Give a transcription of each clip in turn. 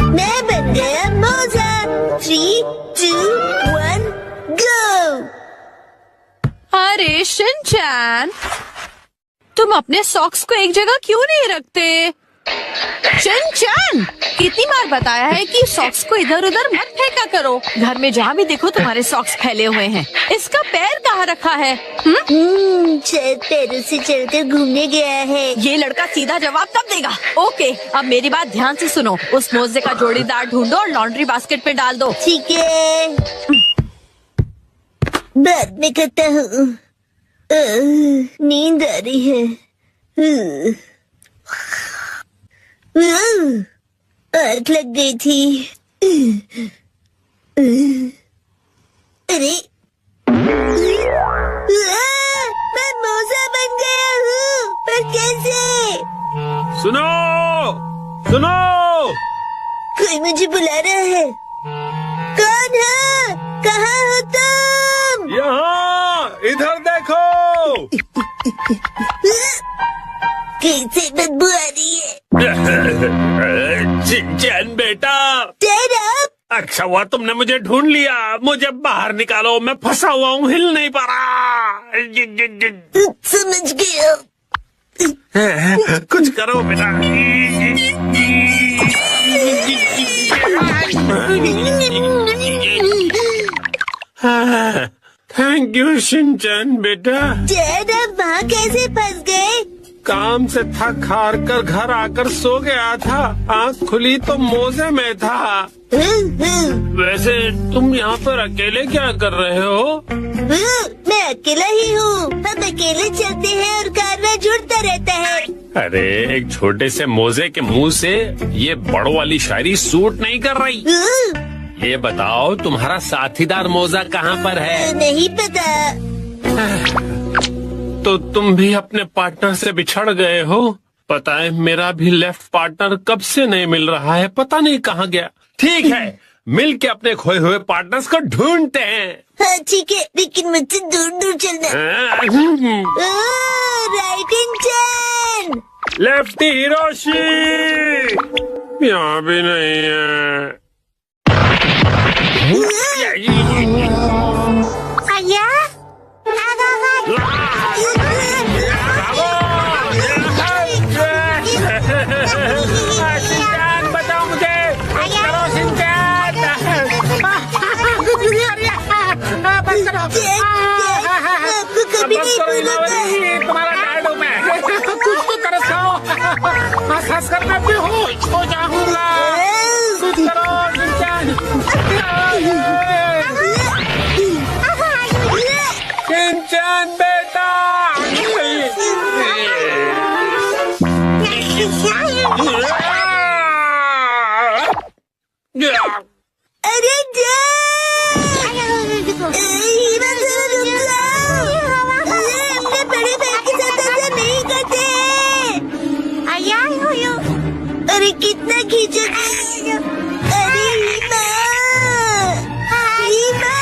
मैं बन गया मोजा। 3, 2, 1, गो। अरे शिनचैन, तुम अपने सॉक्स को एक जगह क्यों नहीं रखते? शिनचैन, कितनी बार बताया है कि सॉक्स को इधर उधर मत फेंका करो। घर में जहाँ भी देखो तुम्हारे सॉक्स फैले हुए हैं। इसका पैर कहाँ रखा है? शायद पैरों से चलकर घूमने गया है। ये लड़का सीधा जवाब तब देगा। ओके, अब मेरी बात ध्यान से सुनो। उस मोजे का जोड़ीदार ढूंढो और लॉन्ड्री बास्केट पे डाल दो। ठीक है, बाद में करता हूँ। नींद आ रही है। आग लग गई थी। अरे मैं मोजा बन गया हूँ, पर कैसे? सुनो सुनो, कोई मुझे बुला रहा है। कौन है? कहाँ हो तुम? यहाँ इधर देखो। कैसे बदबू आ रही है? शिनचैन बेटा, Stand up! अच्छा हुआ तुमने मुझे ढूंढ लिया। मुझे बाहर निकालो, मैं फंसा हुआ हूँ, हिल नहीं पा रहा। समझ गया। कुछ करो बेटा। थैंक यू शिनचैन बेटा। Stand up, वहाँ कैसे फंस गए? काम से थक हार कर घर आकर सो गया था। आँख खुली तो मोजे में था। वैसे तुम यहाँ पर अकेले क्या कर रहे हो? मैं अकेला ही हूँ। हम अकेले चलते हैं और कारवां जुड़ता रहता है। अरे, एक छोटे से मोजे के मुंह से ये बड़ो वाली शायरी सूट नहीं कर रही। ये बताओ, तुम्हारा साथीदार मोजा कहाँ पर है? नहीं पता। तो तुम भी अपने पार्टनर से बिछड़ गए हो। पता है, मेरा भी लेफ्ट पार्टनर कब से नहीं मिल रहा है, पता नहीं कहाँ गया। ठीक है, मिल के अपने खोए हुए पार्टनर्स को ढूंढते हैं। हाँ ठीक है, लेकिन मुझसे दूर दूर चलना। Right engine. लेफ्टी हिरोशी यहाँ भी नहीं है। शिनचैन, बताओ मुझे, करो शिनचैन। आपको कभी नहीं भूला था। तुम्हारा डैड हूँ मैं। कुछ तो कर खाओ, हंस कर मैं बेहोश हो जाऊंगा। कुछ करो शिनचैन। शिनचैन बेटा। अरे हमने बड़े भाई के साथ ऐसा नहीं करते। अरे कितना खींचोगे? अरे हीमा, हीमा।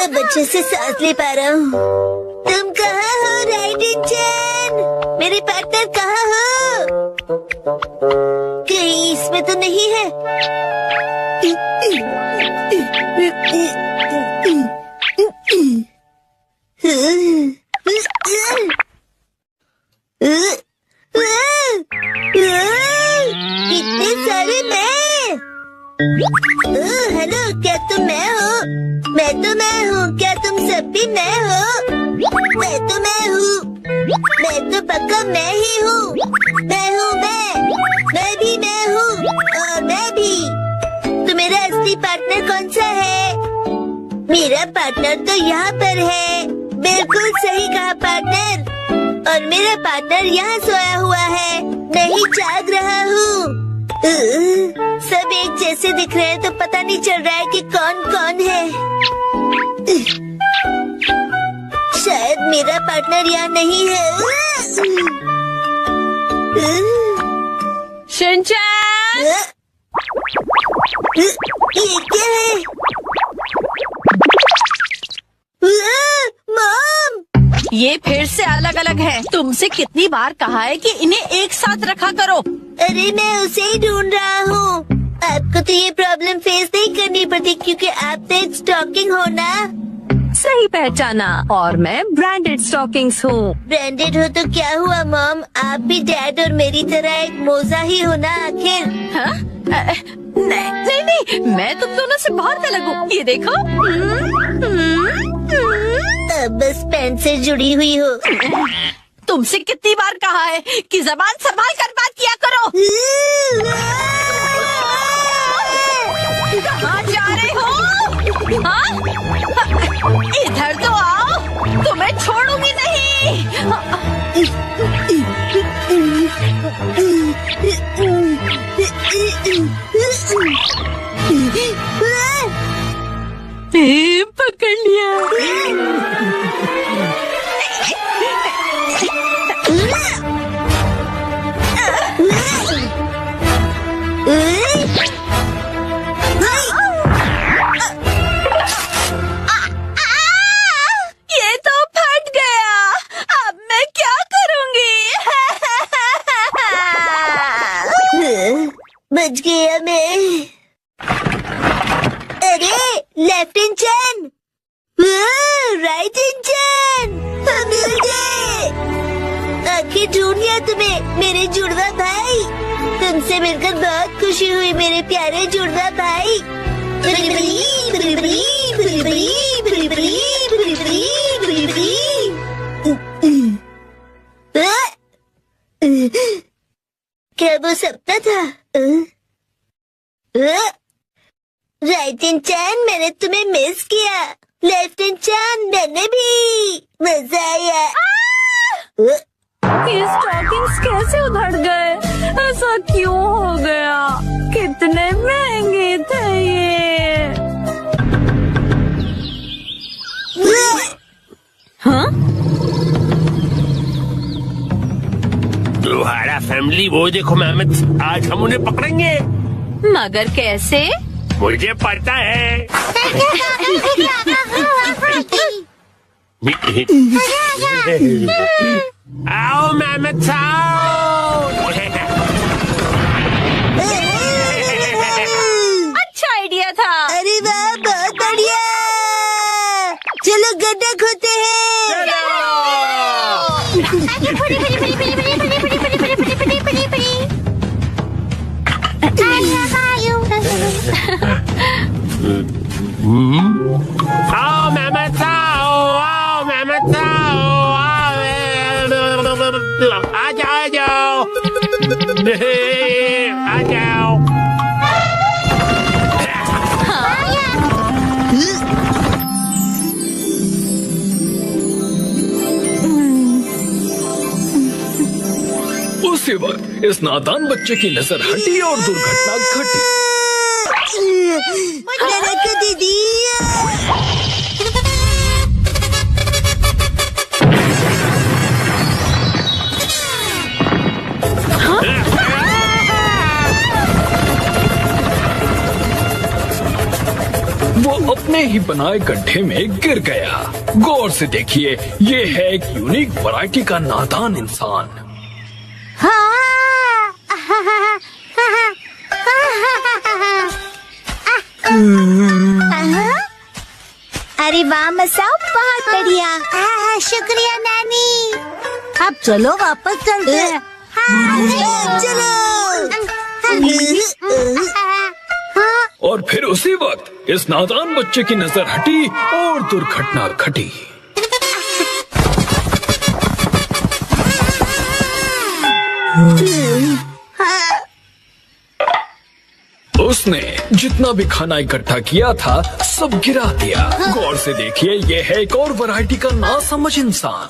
अब अच्छे से सांस ले पा रहा हूँ। तुम कहाँ हो राइट इंजन? मेरे पार्टनर कहाँ हो? कहीं इसमें तो नहीं है। इतने सारे मैं। हेलो, क्या तुम मैं हो? मैं तो मैं हूँ। क्या तुम सब भी मैं हो? मैं तो मैं हूँ। मैं तो पक्का मैं ही हूँ। मैं हूँ मैं भी मैं हूँ, और मैं भी। तो मेरा असली पार्टनर कौन सा है? मेरा पार्टनर तो यहाँ पर है। बिल्कुल सही कहा पार्टनर। और मेरा पार्टनर यहाँ सोया हुआ है, नहीं जाग रहा हूँ। सब एक जैसे दिख रहे हैं तो पता नहीं चल रहा है कि कौन कौन है। शायद मेरा पार्टनर यहाँ नहीं है। शिनचैन, ये क्या है? मॉम! ये फिर से अलग अलग है। तुमसे कितनी बार कहा है कि इन्हें एक साथ रखा करो। अरे मैं उसे ही ढूंढ रहा हूँ। आपको तो ये प्रॉब्लम फेस नहीं करनी पड़ती क्योंकि आप तो एक स्टॉकिंग हो ना। सही पहचाना, और मैं ब्रांडेड स्टॉकिंग्स हूँ। ब्रांडेड हो तो क्या हुआ मॉम, आप भी डैड और मेरी तरह एक मोजा ही हो ना आखिर। हाँ? नहीं नहीं नहीं, मैं तुम दोनों से बहुत अलग हूँ। ये देखो। अब बस पैंट से जुड़ी हुई हो। तुमसे कितनी बार कहा है कि जबान संभाल कर बात किया करो। कहाँ जा रहे हो? हाँ? इधर तो आओ, तुम्हें छोड़ूंगी नहीं। पकड़ लिया। ये तो फट गया, अब मैं क्या करूंगी? बच गया मैं। अरे लेफ्ट इंजन, राइट इंजन, मिल गए। आखिर ढूंढ लिया तुम्हें मेरे जुड़वा भाई। तुमसे मिलकर बहुत खुशी हुई मेरे प्यारे जुड़वा भाई। क्या वो सपना था? राइट इंजन, मैंने तुम्हें मिस किया। लेफ्ट इंजन, मैंने भी। मजा आया। ये स्टॉकिंग्स कैसे उधड़ गए? ऐसा क्यों हो गया? कितने महंगे थे ये। हाँ? तुम्हारा फैमिली वो देखो मेहमत, आज हम उन्हें पकड़ेंगे। मगर कैसे? मुझे पता है। आओ मेहमत आओ। अच्छा आइडिया था। अरे वाह, बहुत बढ़िया। चलो गड्ढा खोदते हैं। आओ मेहमत आओ, आओ मेहमत आओ, आ जाओ आ जाओ आ जाओ। उसी वक्त इस नादान बच्चे की नजर हटी और दुर्घटना घटी। दीदी, वो अपने ही बनाए गड्ढे में गिर गया। गौर से देखिए, ये है एक यूनिक वैरायटी का नादान इंसान। अरे वाह मसाओ, बहुत बढ़िया। शुक्रिया नानी। अब चलो वापस चलते हैं। चलो। और फिर उसी वक्त इस नादान बच्चे की नजर हटी और दुर्घटना घटी। उसने जितना भी खाना इकट्ठा किया था सब गिरा दिया। गौर से देखिए, ये है एक और वैरायटी का नासमझ इंसान।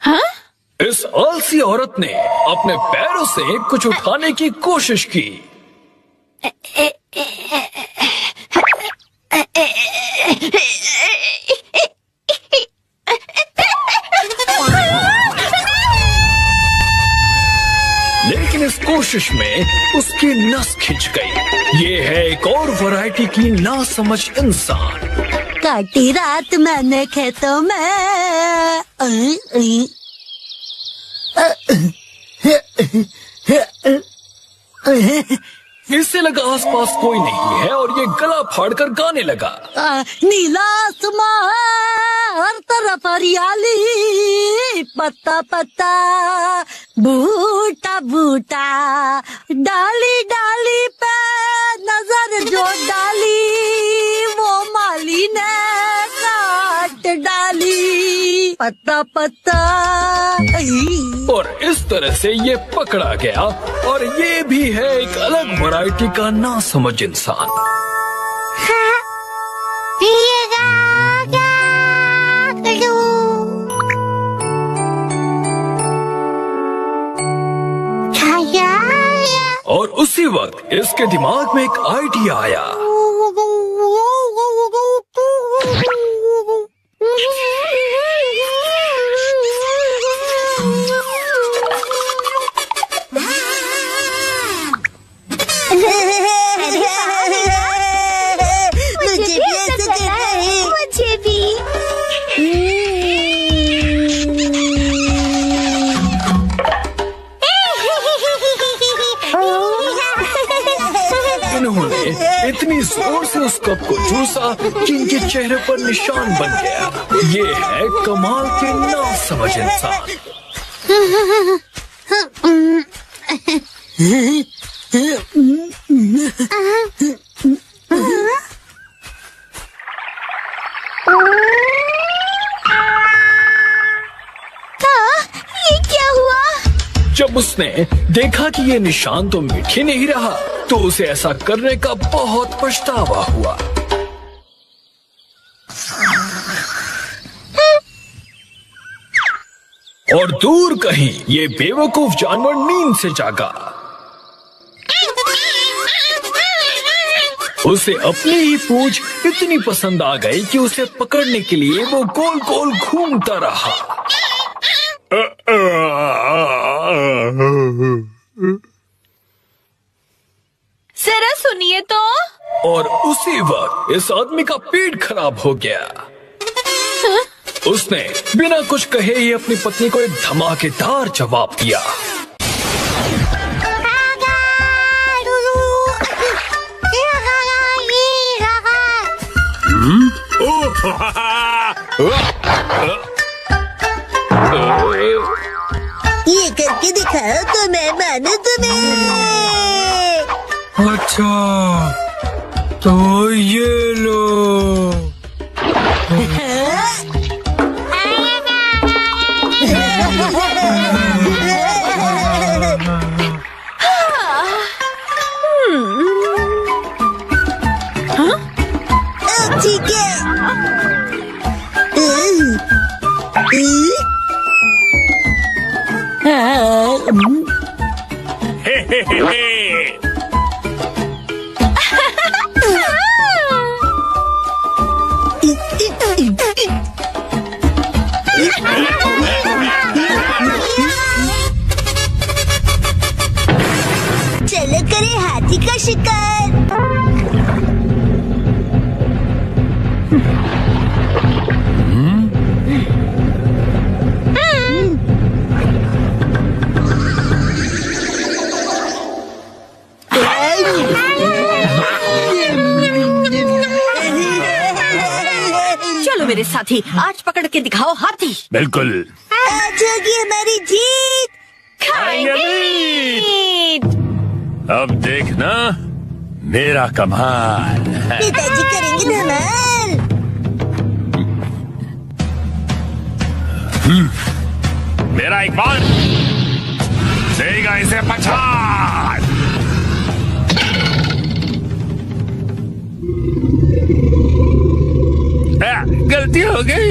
हाँ? इस आलसी औरत ने अपने पैरों से कुछ उठाने की कोशिश की। लेकिन कोशिश में उसकी नस खिंच गई। ये है एक और वैरायटी की नासमझ इंसान। काटी रात मैंने खेतों में। इससे लगा आसपास कोई नहीं है और ये गला फाड़कर गाने लगा। नीला आसमां हर तरफ हरियाली, पत्ता पत्ता बूटा बूटा, डाली डाली पे नजर जो डाली वो माली ने काट डाली, पत्ता पत्ता। और इस तरह से ये पकड़ा गया और ये भी है एक अलग वैरायटी का नासमझ इंसान। और उसी वक्त इसके दिमाग में एक आइडिया आया। मुझे भी ऐसा करना है। मुझे भी। इन्होंने इतनी जोर से उस कप को चूसा कि इनके चेहरे पर निशान बन गया। ये है कमाल के नासमझ इंसान। ये क्या हुआ? जब उसने देखा कि ये निशान तो मिट ही नहीं रहा तो उसे ऐसा करने का बहुत पछतावा हुआ। और दूर कहीं ये बेवकूफ जानवर नींद से जागा। उसे अपनी ही पूंछ इतनी पसंद आ गई कि उसे पकड़ने के लिए वो गोल गोल घूमता रहा। जरा सुनिए तो। और उसी वक्त इस आदमी का पेट खराब हो गया। उसने बिना कुछ कहे ही अपनी पत्नी को एक धमाकेदार जवाब दिया। ये करके दिखाओ तो मैं मानू तुम्हें। अच्छा तो ये लो। ठीक है। चलो करें हाथी का शिकार। चलो मेरे साथी, आज पकड़ के दिखाओ हाथी। बिल्कुल। आज होगी हमारी जीत। अब देखना मेरा कमाल। पिताजी करेंगे धमाल। मेरा एक बार देगा इसे पछाड़। गलती हो गई।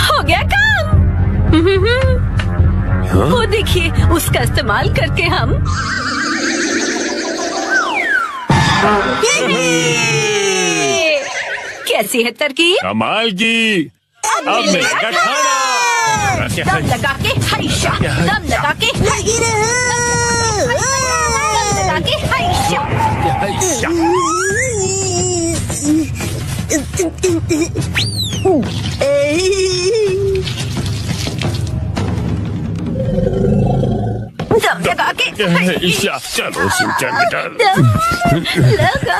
हो गया काम। वो देखिए, उसका इस्तेमाल करके हम कैसी है तरकीब? कमाल की। अब मिलेगा खाना। दम लगा के हाइशा, दम लगा के लगी रहो। दम लगा के हाइशा। दम लगा के ईशा, चलो सूचन बेटा। दम लगा।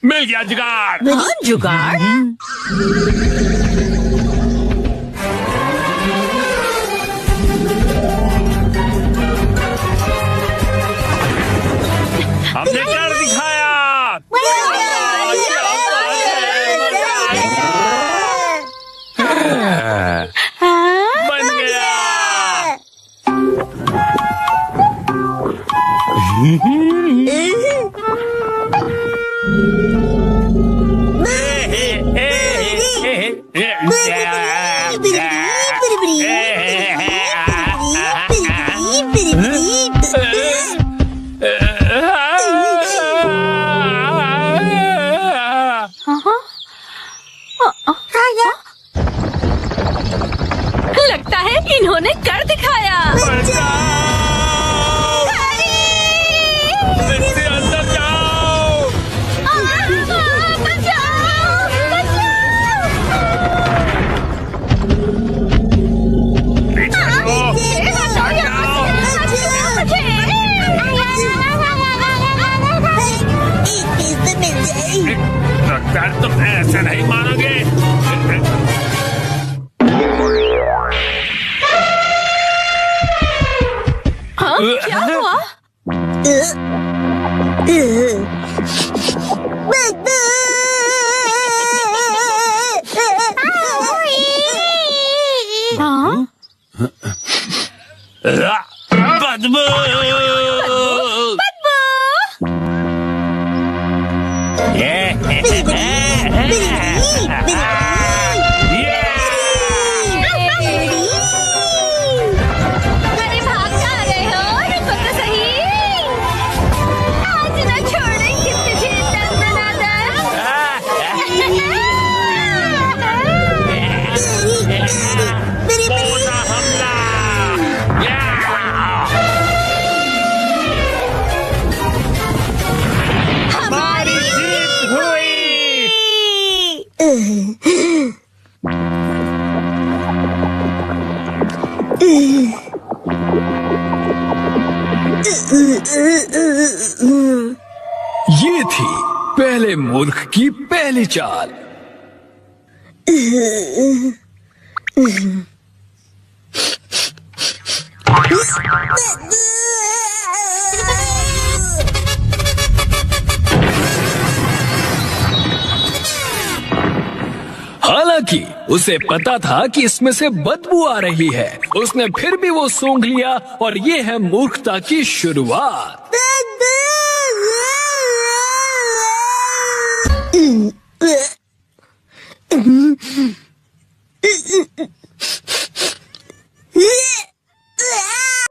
मिल गया जुगाड़। हाँ, जुगाड़? हमने कर दिखाया। बन गया। लगता है इन्होंने कर दिखाया। इससे अंदर जाओ। डॉक्टर, तुम ऐसे नहीं मानोगे। हाँ, क्या हुआ? हाँ? बदबू। अरे भाग जा रहे हो? रुको तो सही। आज ना छोड़े कितने झेल मोटा हमला। हमारी जीत हुई। ये थी पहले मूर्ख की पहली चाल। हालांकि उसे पता था कि इसमें से बदबू आ रही है, उसने फिर भी वो सूंघ लिया और ये है मूर्खता की शुरुआत।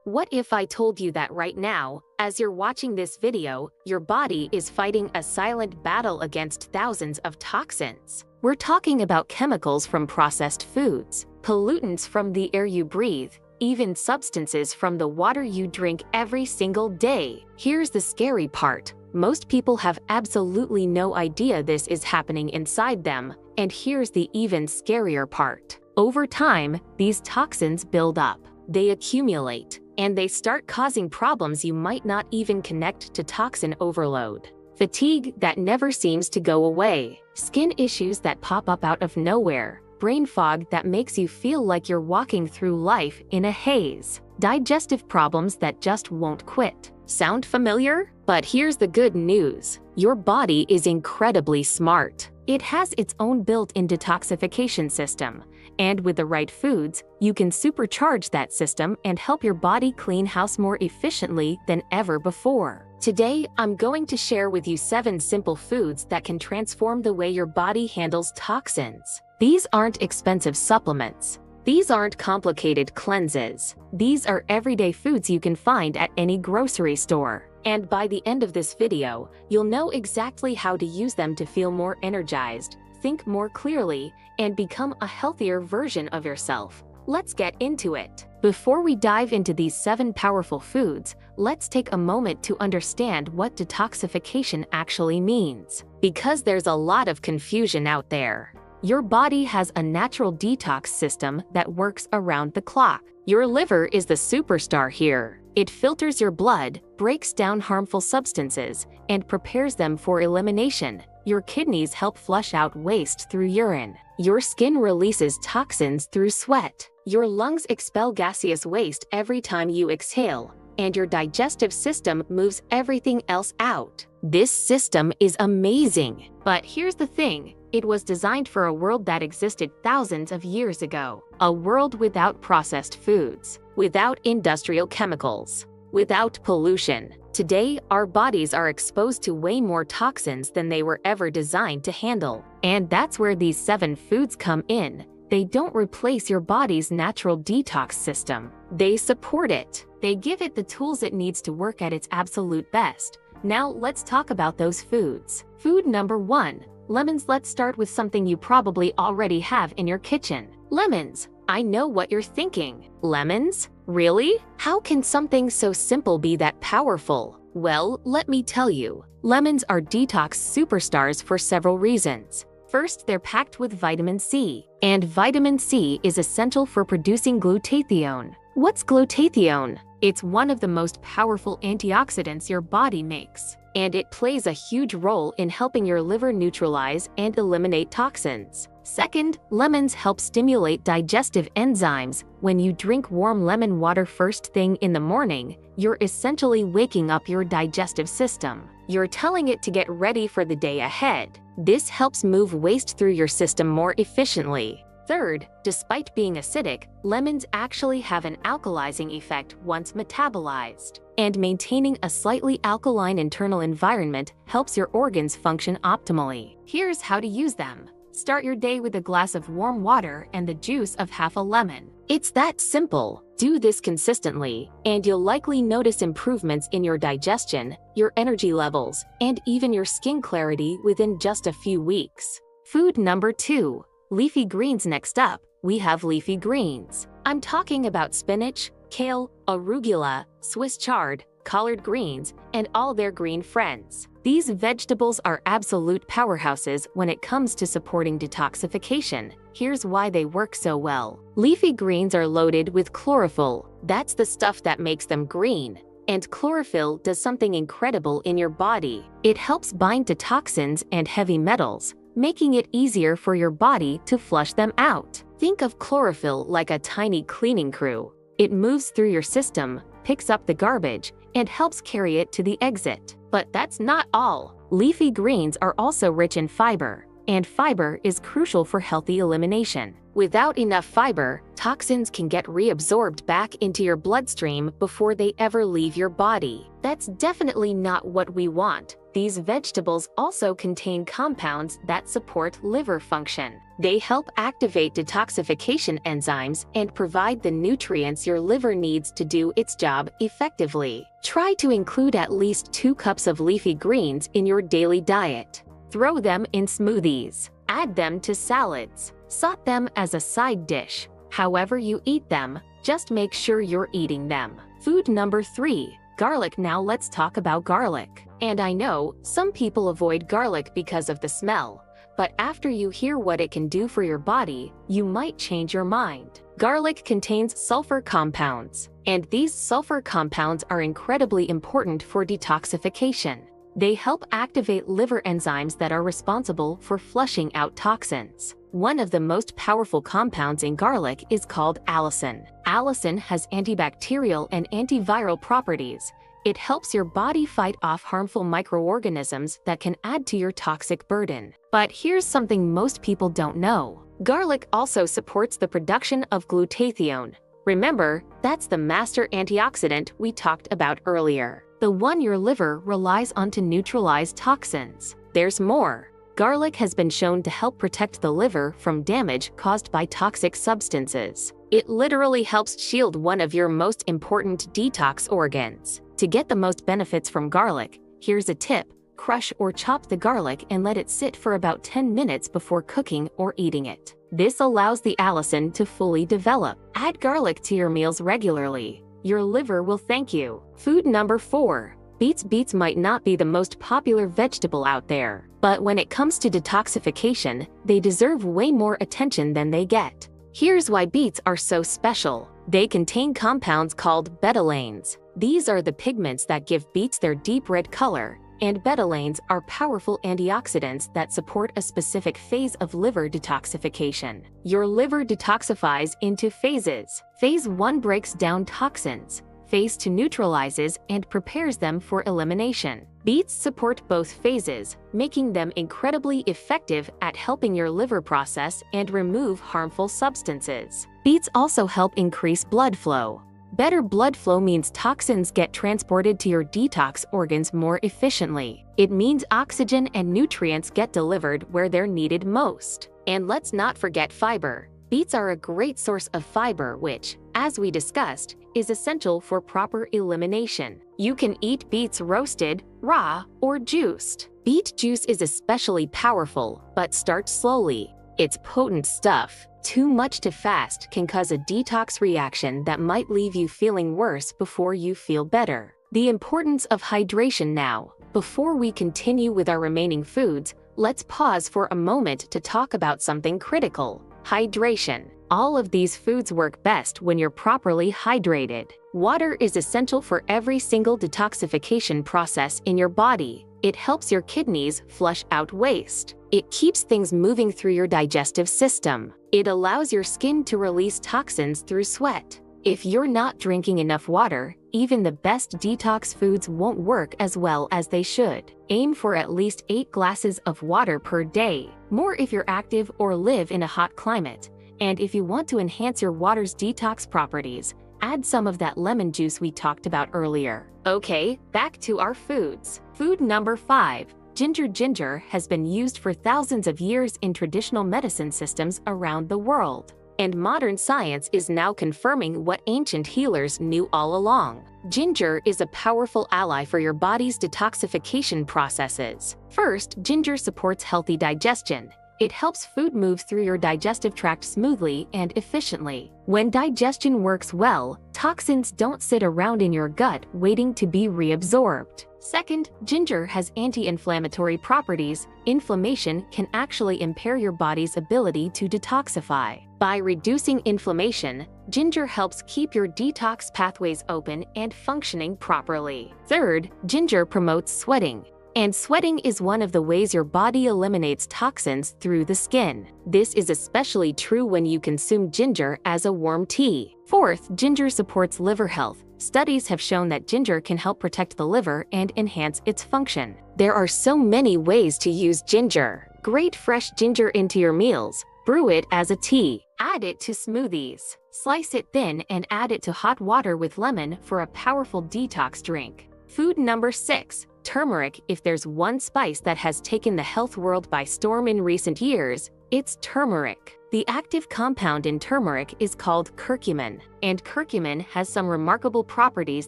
What if I told you that right now, as you're watching this video, your body is fighting a silent battle against thousands of toxins? We're talking about chemicals from processed foods, pollutants from the air you breathe, even substances from the water you drink every single day. Here's the scary part. Most people have absolutely no idea this is happening inside them. And here's the even scarier part. Over time, these toxins build up. They accumulate, and they start causing problems you might not even connect to toxin overload. Fatigue that never seems to go away, skin issues that pop up out of nowhere, brain fog that makes you feel like you're walking through life in a haze, digestive problems that just won't quit. Sound familiar? But here's the good news. Your body is incredibly smart. It has its own built-in detoxification system, And with the right foods, you can supercharge that system and help your body clean house more efficiently than ever before. Today, I'm going to share with you 7 simple foods that can transform the way your body handles toxins. These aren't expensive supplements. These aren't complicated cleanses. These are everyday foods you can find at any grocery store. And by the end of this video, you'll know exactly how to use them to feel more energized, think more clearly, and become a healthier version of yourself. Let's get into it. Before we dive into these 7 powerful foods, let's take a moment to understand what detoxification actually means. Because there's a lot of confusion out there. Your body has a natural detox system that works around the clock. Your liver is the superstar here. It filters your blood, breaks down harmful substances, and prepares them for elimination. Your kidneys help flush out waste through urine. Your skin releases toxins through sweat. Your lungs expel gaseous waste every time you exhale, and your digestive system moves everything else out. This system is amazing. But here's the thing. It was designed for a world that existed thousands of years ago. A world without processed foods, without industrial chemicals, without pollution. Today, our bodies are exposed to way more toxins than they were ever designed to handle. And that's where these 7 foods come in. They don't replace your body's natural detox system. They support it. They give it the tools it needs to work at its absolute best. Now let's talk about those foods. Food number 1. Lemons. Let's start with something you probably already have in your kitchen. Lemons. I know what you're thinking. Lemons? Really? How can something so simple be that powerful? Well, let me tell you. Lemons are detox superstars for several reasons. First, they're packed with vitamin C. And vitamin C is essential for producing glutathione. What's glutathione? It's one of the most powerful antioxidants your body makes, and it plays a huge role in helping your liver neutralize and eliminate toxins. Second, lemons help stimulate digestive enzymes. When you drink warm lemon water first thing in the morning, you're essentially waking up your digestive system. You're telling it to get ready for the day ahead. This helps move waste through your system more efficiently. Third, despite being acidic, lemons actually have an alkalizing effect once metabolized. And maintaining a slightly alkaline internal environment helps your organs function optimally. Here's how to use them. Start your day with a glass of warm water and the juice of half a lemon. It's that simple. Do this consistently, and you'll likely notice improvements in your digestion, your energy levels, and even your skin clarity within just a few weeks. Food number 2. Leafy greens. Next up, we have leafy greens. I'm talking about spinach, kale, arugula, Swiss chard, collard greens, and all their green friends. These vegetables are absolute powerhouses when it comes to supporting detoxification. Here's why they work so well. Leafy greens are loaded with chlorophyll. That's the stuff that makes them green. And chlorophyll does something incredible in your body. It helps bind to toxins and heavy metals, making it easier for your body to flush them out. Think of chlorophyll like a tiny cleaning crew. It moves through your system, picks up the garbage, and helps carry it to the exit. But that's not all. Leafy greens are also rich in fiber, and fiber is crucial for healthy elimination. Without enough fiber, toxins can get reabsorbed back into your bloodstream before they ever leave your body. That's definitely not what we want. These vegetables also contain compounds that support liver function. They help activate detoxification enzymes and provide the nutrients your liver needs to do its job effectively. Try to include at least 2 cups of leafy greens in your daily diet. Throw them in smoothies. Add them to salads. Saute them as a side dish. However you eat them, just make sure you're eating them. Food number 3. Garlic. Now let's talk about garlic. And I know, some people avoid garlic because of the smell. But after you hear what it can do for your body, you might change your mind. Garlic contains sulfur compounds, and these sulfur compounds are incredibly important for detoxification. They help activate liver enzymes that are responsible for flushing out toxins. One of the most powerful compounds in garlic is called allicin. Allicin has antibacterial and antiviral properties. It helps your body fight off harmful microorganisms that can add to your toxic burden. But here's something most people don't know. Garlic also supports the production of glutathione. Remember, that's the master antioxidant we talked about earlier, the one your liver relies on to neutralize toxins. There's more. Garlic has been shown to help protect the liver from damage caused by toxic substances. It literally helps shield one of your most important detox organs. To get the most benefits from garlic, here's a tip. Crush or chop the garlic and let it sit for about 10 minutes before cooking or eating it. This allows the allicin to fully develop. Add garlic to your meals regularly. Your liver will thank you. Food number 4. Beets. Beets might not be the most popular vegetable out there, but when it comes to detoxification, they deserve way more attention than they get. Here's why beets are so special. They contain compounds called betalains. These are the pigments that give beets their deep red color, and betalains are powerful antioxidants that support a specific phase of liver detoxification. Your liver detoxifies into phases. Phase 1 breaks down toxins. Phase 2 neutralizes and prepares them for elimination. Beets support both phases, making them incredibly effective at helping your liver process and remove harmful substances. Beets also help increase blood flow. Better blood flow means toxins get transported to your detox organs more efficiently. It means oxygen and nutrients get delivered where they're needed most. And let's not forget fiber. Beets are a great source of fiber which, as we discussed, is essential for proper elimination. You can eat beets roasted, raw, or juiced. Beet juice is especially powerful, but start slowly. It's potent stuff. Too much too fast can cause a detox reaction that might leave you feeling worse before you feel better. The importance of hydration now. Before we continue with our remaining foods, let's pause for a moment to talk about something critical: hydration. All of these foods work best when you're properly hydrated. Water is essential for every single detoxification process in your body. It helps your kidneys flush out waste. It keeps things moving through your digestive system. It allows your skin to release toxins through sweat. If you're not drinking enough water, even the best detox foods won't work as well as they should. Aim for at least 8 glasses of water per day, more if you're active or live in a hot climate. And if you want to enhance your water's detox properties, add some of that lemon juice we talked about earlier. Okay, back to our foods. Food number 5. Ginger. Ginger has been used for thousands of years in traditional medicine systems around the world. And modern science is now confirming what ancient healers knew all along. Ginger is a powerful ally for your body's detoxification processes. First, ginger supports healthy digestion. It helps food move through your digestive tract smoothly and efficiently. When digestion works well, toxins don't sit around in your gut waiting to be reabsorbed. Second, ginger has anti-inflammatory properties. Inflammation can actually impair your body's ability to detoxify. By reducing inflammation, ginger helps keep your detox pathways open and functioning properly. Third, ginger promotes sweating. And sweating is one of the ways your body eliminates toxins through the skin. This is especially true when you consume ginger as a warm tea. Fourth, ginger supports liver health. Studies have shown that ginger can help protect the liver and enhance its function. There are so many ways to use ginger. Grate fresh ginger into your meals. Brew it as a tea. Add it to smoothies. Slice it thin and add it to hot water with lemon for a powerful detox drink. Food number 6. Turmeric. If there's one spice that has taken the health world by storm in recent years, it's turmeric. The active compound in turmeric is called curcumin, and curcumin has some remarkable properties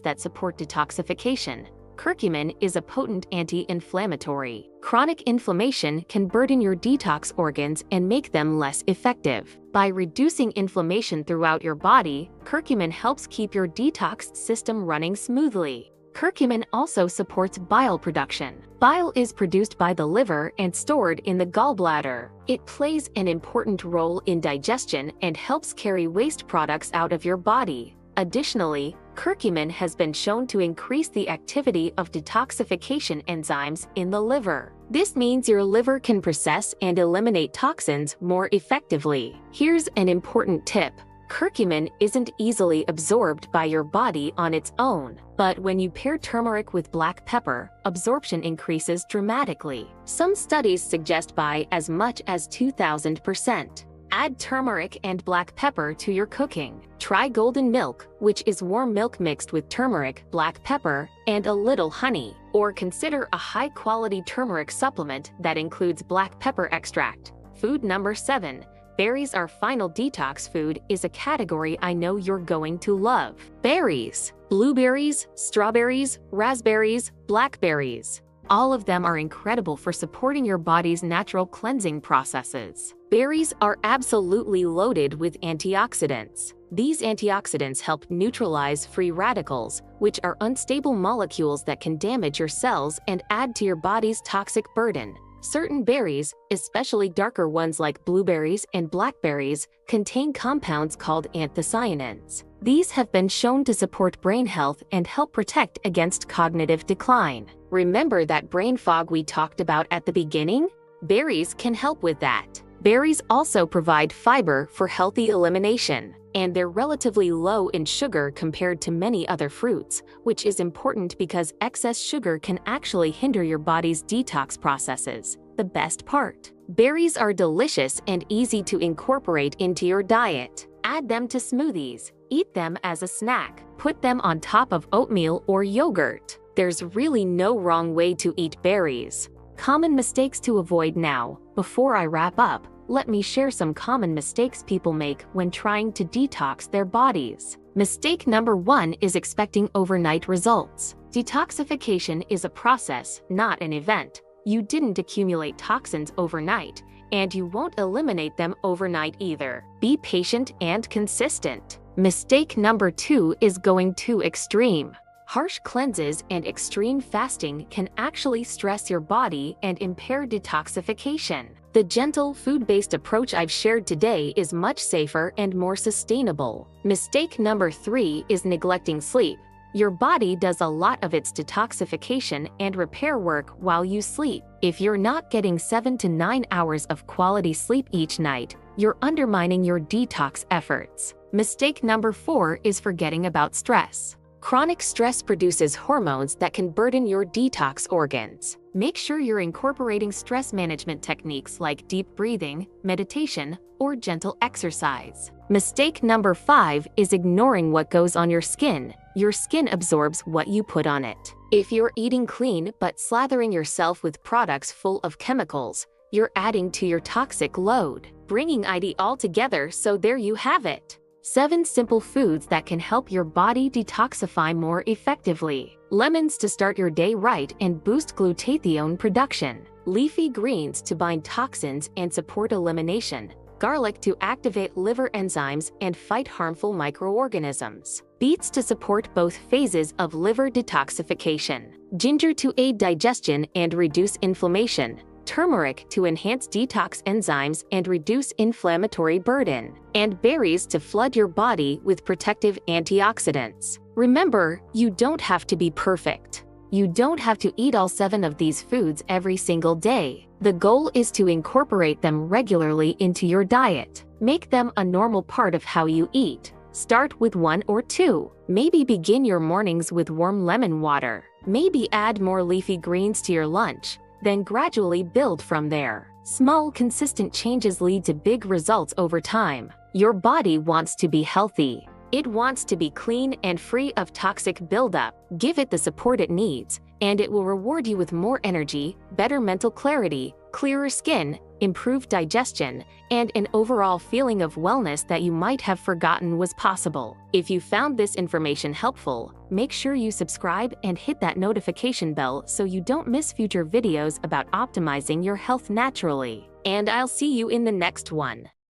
that support detoxification. Curcumin is a potent anti-inflammatory. Chronic inflammation can burden your detox organs and make them less effective. By reducing inflammation throughout your body, curcumin helps keep your detox system running smoothly. Curcumin also supports bile production. Bile is produced by the liver and stored in the gallbladder. It plays an important role in digestion and helps carry waste products out of your body. Additionally, curcumin has been shown to increase the activity of detoxification enzymes in the liver. This means your liver can process and eliminate toxins more effectively. Here's an important tip. Curcumin isn't easily absorbed by your body on its own, but when you pair turmeric with black pepper, absorption increases dramatically. Some studies suggest by as much as 2,000%. Add turmeric and black pepper to your cooking. Try golden milk, which is warm milk mixed with turmeric, black pepper, and a little honey. Or consider a high-quality turmeric supplement that includes black pepper extract. Food number 7. Berries, our final detox food, is a category I know you're going to love. Berries. Blueberries, strawberries, raspberries, blackberries. All of them are incredible for supporting your body's natural cleansing processes. Berries are absolutely loaded with antioxidants. These antioxidants help neutralize free radicals, which are unstable molecules that can damage your cells and add to your body's toxic burden. Certain berries, especially darker ones like blueberries and blackberries, contain compounds called anthocyanins. These have been shown to support brain health and help protect against cognitive decline. Remember that brain fog we talked about at the beginning? Berries can help with that. Berries also provide fiber for healthy elimination, and they're relatively low in sugar compared to many other fruits, which is important because excess sugar can actually hinder your body's detox processes. The best part: berries are delicious and easy to incorporate into your diet. Add them to smoothies, eat them as a snack, put them on top of oatmeal or yogurt. There's really no wrong way to eat berries. Common mistakes to avoid now. Before I wrap up, let me share some common mistakes people make when trying to detox their bodies. Mistake number 1 is expecting overnight results. Detoxification is a process, not an event. You didn't accumulate toxins overnight, and you won't eliminate them overnight either. Be patient and consistent. Mistake number 2 is going too extreme. Harsh cleanses and extreme fasting can actually stress your body and impair detoxification. The gentle, food-based approach I've shared today is much safer and more sustainable. Mistake number 3 is neglecting sleep. Your body does a lot of its detoxification and repair work while you sleep. If you're not getting 7 to 9 hours of quality sleep each night, you're undermining your detox efforts. Mistake number 4 is forgetting about stress. Chronic stress produces hormones that can burden your detox organs. Make sure you're incorporating stress management techniques like deep breathing, meditation, or gentle exercise. Mistake number 5 is ignoring what goes on your skin. Your skin absorbs what you put on it. If you're eating clean but slathering yourself with products full of chemicals, you're adding to your toxic load. Bringing ID all together, so there you have it. 7 simple foods that can help your body detoxify more effectively. Lemons to start your day right and boost glutathione production. Leafy greens to bind toxins and support elimination. Garlic to activate liver enzymes and fight harmful microorganisms. Beets to support both phases of liver detoxification. Ginger to aid digestion and reduce inflammation. Turmeric to enhance detox enzymes and reduce inflammatory burden, and berries to flood your body with protective antioxidants. Remember, you don't have to be perfect. You don't have to eat all 7 of these foods every single day. The goal is to incorporate them regularly into your diet. Make them a normal part of how you eat. Start with 1 or 2. Maybe begin your mornings with warm lemon water. Maybe add more leafy greens to your lunch. Then gradually build from there. Small, consistent changes lead to big results over time. Your body wants to be healthy. It wants to be clean and free of toxic buildup. Give it the support it needs, and it will reward you with more energy, better mental clarity, clearer skin, improved digestion, and an overall feeling of wellness that you might have forgotten was possible. If you found this information helpful, make sure you subscribe and hit that notification bell so you don't miss future videos about optimizing your health naturally. And I'll see you in the next one.